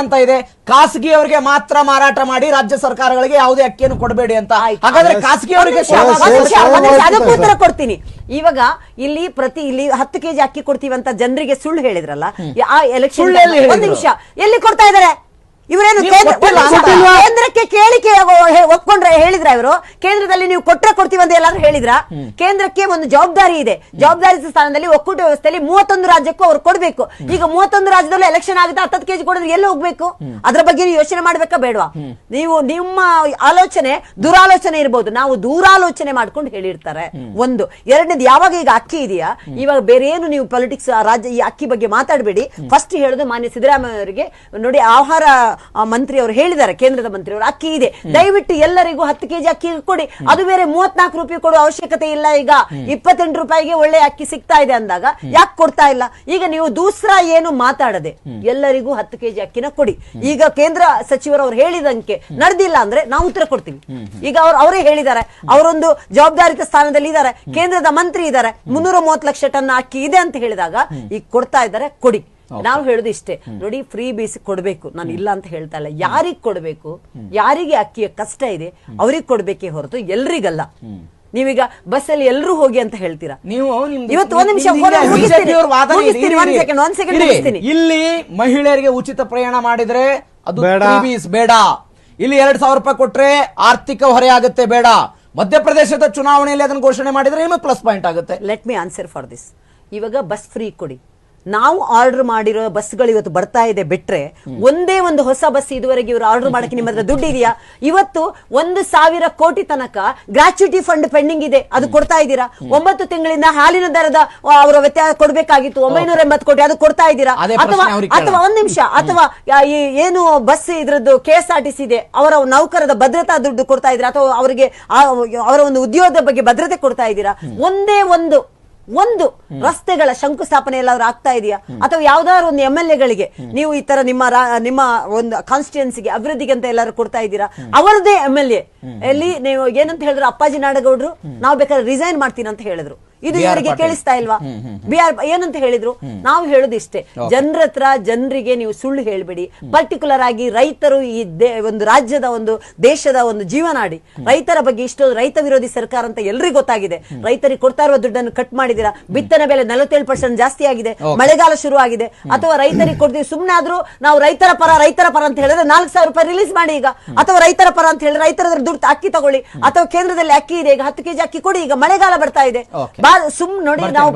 ಅಂತ ಇದೆ, ಖಾಸಗಿಯವರಿಗೆ ಮಾತ್ರ ಮಾರಾಟ ಮಾಡಿ ರಾಜ್ಯ ಸರ್ಕಾರಗಳಿಗೆ ಯಾವುದೇ ಅಕ್ಕಿಯನ್ನು ಕೊಡಬೇಡಿ ಅಂತ. ಹಾಗಾದ್ರೆ ಖಾಸಗಿಯವರಿಗೆ ಅದಕ್ಕೂ ಉತ್ತರ ಕೊಡ್ತೀನಿ. ಇವಾಗ ಇಲ್ಲಿ 10 ಕೆಜಿ ಅಕ್ಕಿ ಕೊಡ್ತೀವಿ ಅಂತ ಜನರಿಗೆ ಸುಳ್ಳು ಹೇಳಿದ್ರಲ್ಲ, ಆ ಎಲೆಕ್ಷನ್ ಒಂದ್ ನಿಮಿಷ ಎಲ್ಲಿ ಕೊಡ್ತಾ ಇದಾರೆ ಇವರೇನು? ಕೇಂದ್ರಕ್ಕೆ ಕೇಳಿಕೆ ಒಪ್ಕೊಂಡ್ರೆ ಹೇಳಿದ್ರ ಇವರು? ಕೇಂದ್ರದಲ್ಲಿ ನೀವು ಕೊಡ್ತೀವಿ ಅಂತ ಎಲ್ಲಾದ್ರೂ ಹೇಳಿದ್ರ? ಕೇಂದ್ರಕ್ಕೆ ಒಂದು ಜವಾಬ್ದಾರಿ ಇದೆ. ಜವಾಬ್ದಾರಿ ಸ್ಥಾನದಲ್ಲಿ ಒಕ್ಕೂಟ ವ್ಯವಸ್ಥೆಯಲ್ಲಿ 31 ರಾಜ್ಯಕ್ಕೂ ಅವ್ರು ಕೊಡ್ಬೇಕು. ಈಗ 31 ರಾಜ್ಯದಲ್ಲೂ ಎಲೆಕ್ಷನ್ ಆಗುತ್ತೆ, 10 ಕೆಜಿ ಕೊಡಿದ್ರೆ ಎಲ್ಲಿ ಹೋಗ್ಬೇಕು? ಅದ್ರ ಬಗ್ಗೆ ನೀವು ಯೋಚನೆ ಮಾಡ್ಬೇಕಾ ಬೇಡವಾ? ನೀವು ನಿಮ್ಮ ಆಲೋಚನೆ ದುರಾಲೋಚನೆ ಇರ್ಬೋದು, ನಾವು ದೂರಾಲೋಚನೆ ಮಾಡ್ಕೊಂಡು ಹೇಳಿರ್ತಾರೆ. ಒಂದು ಎರಡನೇದು, ಯಾವಾಗ ಈಗ ಅಕ್ಕಿ ಇದೆಯಾ, ಇವಾಗ ಬೇರೆ ಏನು ನೀವು ಪೊಲಿಟಿಕ್ಸ್ ರಾಜ್ಯ ಈ ಅಕ್ಕಿ ಬಗ್ಗೆ ಮಾತಾಡಬೇಡಿ. ಫಸ್ಟ್ ಹೇಳೋದು ಮಾನ್ಯ ಸಿದ್ದರಾಮಯ್ಯ ಅವರಿಗೆ ನೋಡಿ, ಆಹಾರ ಮಂತ್ರಿ ಅವರು ಹೇಳಿದ್ದಾರೆ, ಕೇಂದ್ರದ ಮಂತ್ರಿ ಅವರು, ಅಕ್ಕಿ ಇದೆ ದಯವಿಟ್ಟು ಎಲ್ಲರಿಗೂ 10 ಕೆಜಿ ಅಕ್ಕಿ ಕೊಡಿ. ಅದು ಬೇರೆ 34 ರೂಪಾಯಿ ಕೊಡುವ ಅವಶ್ಯಕತೆ ಇಲ್ಲ. ಈಗ 28 ರೂಪಾಯಿಗೆ ಒಳ್ಳೆ ಅಕ್ಕಿ ಸಿಗ್ತಾ ಇದೆ ಅಂದಾಗ ಯಾಕೆ ಕೊಡ್ತಾ ಇಲ್ಲ? ಈಗ ನೀವು ದೂಸರಾ ಏನು ಮಾತಾಡದೆ ಎಲ್ಲರಿಗೂ 10 ಕೆಜಿ ಅಕ್ಕಿನ ಕೊಡಿ. ಈಗ ಕೇಂದ್ರ ಸಚಿವರು ಅವ್ರು ಹೇಳಿದಂಗೆ ನಡೆದಿಲ್ಲ ಅಂದ್ರೆ ನಾವು ಉತ್ತರ ಕೊಡ್ತೀವಿ. ಈಗ ಅವರೇ ಹೇಳಿದ್ದಾರೆ, ಅವರೊಂದು ಜವಾಬ್ದಾರಿತ ಸ್ಥಾನದಲ್ಲಿ ಇದ್ದಾರೆ, ಕೇಂದ್ರದ ಮಂತ್ರಿ ಇದ್ದಾರೆ, 330 ಲಕ್ಷ ಟನ್ ಅಕ್ಕಿ ಇದೆ ಅಂತ ಹೇಳಿದಾಗ ಈಗ ಕೊಡ್ತಾ ಇದ್ದಾರೆ, ಕೊಡಿ. ನಾವು ಹೇಳುದು ಇಷ್ಟೇ ನೋಡಿ, ಫ್ರೀ ಬೇಸಿಕ್ ಕೊಡ್ಬೇಕು, ನಾನು ಇಲ್ಲ ಅಂತ ಹೇಳ್ತಾ ಇಲ್ಲ. ಯಾರಿಗ್ ಕೊಡ್ಬೇಕು, ಯಾರಿಗೆ ಅಕ್ಕಿಯ ಕಷ್ಟ ಇದೆ ಅವ್ರಿಗೆ ಕೊಡ್ಬೇಕೇ ಹೊರತು ಎಲ್ರಿಗಲ್ಲ. ನೀವೀಗ ಬಸ್ ಅಲ್ಲಿ ಎಲ್ಲರೂ ಹೋಗಿ ಅಂತ ಹೇಳ್ತೀರಾ. ನೀವು ಇವತ್ತು ಒಂದ್ ನಿಮಿಷ ಇಲ್ಲಿ ಮಹಿಳೆಯರಿಗೆ ಉಚಿತ ಪ್ರಯಾಣ ಮಾಡಿದ್ರೆ ಅದು ಬೇಡ, ಇಲ್ಲಿ 2000 ರೂಪಾಯಿ ಕೊಟ್ರೆ ಆರ್ಥಿಕ ಹೊರೆ ಆಗುತ್ತೆ, ಬೇಡ. ಮಧ್ಯಪ್ರದೇಶದ ಚುನಾವಣೆಯಲ್ಲಿ ಅದನ್ನು ಘೋಷಣೆ ಮಾಡಿದ್ರೆ ನಿಮಗೆ ಪ್ಲಸ್ ಪಾಯಿಂಟ್ ಆಗುತ್ತೆ. Let me answer for this. ಇವಾಗ ಬಸ್ ಫ್ರೀ ಕೊಡಿ. ನಾವು ಆರ್ಡರ್ ಮಾಡಿರೋ ಬಸ್ಗಳು ಇವತ್ತು ಬರ್ತಾ ಇದೆ ಬಿಟ್ರೆ ಒಂದೇ ಒಂದು ಹೊಸ ಬಸ್ ಇದುವರೆಗೆ ಇವರು ಆರ್ಡರ್ ಮಾಡಕ್ಕೆ ನಿಮ್ಮ ಹತ್ರ ದುಡ್ಡು ಇದೆಯಾ? ಇವತ್ತು 1,000 ಕೋಟಿ ತನಕ ಗ್ರಾಚ್ಯುಟಿ ಫಂಡ್ ಪೆಂಡಿಂಗ್ ಇದೆ, ಅದು ಕೊಡ್ತಾ ಇದ್ದೀರಾ? 9 ತಿಂಗಳಿಂದ ಹಾಲಿನ ದರದ ಅವರ ವ್ಯತ್ಯಾಸ ಕೊಡ್ಬೇಕಾಗಿತ್ತು, 980 ಕೋಟಿ, ಅದು ಕೊಡ್ತಾ ಇದ್ದೀರಾ? ಅಥವಾ ಒಂದ್ ನಿಮಿಷ, ಅಥವಾ ಏನು ಬಸ್ ಇದ್ರದ್ದು KSRTC ಇದೆ, ಅವರ ನೌಕರದ ಭದ್ರತಾ ದುಡ್ಡು ಕೊಡ್ತಾ ಇದ್ದೀರಾ? ಅಥವಾ ಅವರಿಗೆ ಅವರ ಒಂದು ಉದ್ಯೋಗದ ಬಗ್ಗೆ ಭದ್ರತೆ ಕೊಡ್ತಾ ಇದ್ದೀರಾ? ಒಂದೇ ಒಂದು ರಸ್ತೆಗಳ ಶಂಕುಸ್ಥಾಪನೆ ಎಲ್ಲಾದ್ರೂ ಆಗ್ತಾ ಇದೆಯಾ? ಅಥವಾ ಯಾವ್ದಾದ್ರು ಒಂದು MLA-ಗಳಿಗೆ ನೀವು ಈ ತರ ನಿಮ್ಮ ಒಂದು ಕಾನ್ಸ್ಟಿಟ್ಯೂನ್ಸಿಗೆ ಅಭಿವೃದ್ಧಿಗೆ ಅಂತ ಎಲ್ಲಾರು ಕೊಡ್ತಾ ಇದ್ದೀರಾ? ಅವರದೇ MLA ಎಲ್ಲಿ ನೀವು ಏನಂತ ಹೇಳಿದ್ರು, ಅಪ್ಪಾಜಿ ನಾಡಗೌಡ್ರು ನಾವು ಬೇಕಾದ್ರೆ ರಿಸೈನ್ ಮಾಡ್ತೀನಿ ಅಂತ ಹೇಳಿದ್ರು. ಇದು ಇವರಿಗೆ ಕೇಳಿಸ್ತಾ ಇಲ್ವಾ? ಏನಂತ ಹೇಳಿದ್ರು? ನಾವು ಹೇಳುದು ಇಷ್ಟೇ, ಜನರ ಹತ್ರ ಜನರಿಗೆ ನೀವು ಸುಳ್ಳು ಹೇಳ್ಬೇಡಿ. ಪರ್ಟಿಕ್ಯುಲರ್ ಆಗಿ ರೈತರು ಈ ಒಂದು ರಾಜ್ಯದ ಒಂದು ದೇಶದ ಒಂದು ಜೀವನಾಡಿ, ರೈತರ ಬಗ್ಗೆ ಇಷ್ಟೊಂದು ರೈತ ವಿರೋಧಿ ಸರ್ಕಾರ ಅಂತ ಎಲ್ರಿಗೂ ಗೊತ್ತಾಗಿದೆ. ರೈತರಿಗೆ ಕೊಡ್ತಾ ಇರುವ ದುಡ್ಡನ್ನು ಕಟ್ ಮಾಡಿದಿರಾ, ಬಿತ್ತನೆ ಬೆಲೆ 47% ಜಾಸ್ತಿ ಆಗಿದೆ, ಮಳೆಗಾಲ ಶುರು ಆಗಿದೆ. ಅಥವಾ ರೈತರಿಗೆ ಕೊಡ್ತೀವಿ ಸುಮ್ನೆ ಆದ್ರೂ ನಾವು ರೈತರ ಪರ ಅಂತ ಹೇಳಿದ್ರೆ 4,000 ರೂಪಾಯಿ ರಿಲೀಸ್ ಮಾಡಿ ಈಗ. ಅಥವಾ ರೈತರ ಪರ ಅಂತ ಹೇಳಿದ್ರೆ ರೈತರ ದುಡ್ಡು ಅಕ್ಕಿ ತಗೊಳ್ಳಿ. ಅಥವಾ ಕೇಂದ್ರದಲ್ಲಿ ಅಕ್ಕಿ ಇದೆ, ಈಗ 10 ಕೆಜಿ ಅಕ್ಕಿ ಕೊಡಿ, ಈಗ ಮಳೆಗಾಲ ಬರ್ತಾ ಇದೆ. ಸುಮ್ ನೋಡಿ ನಾವು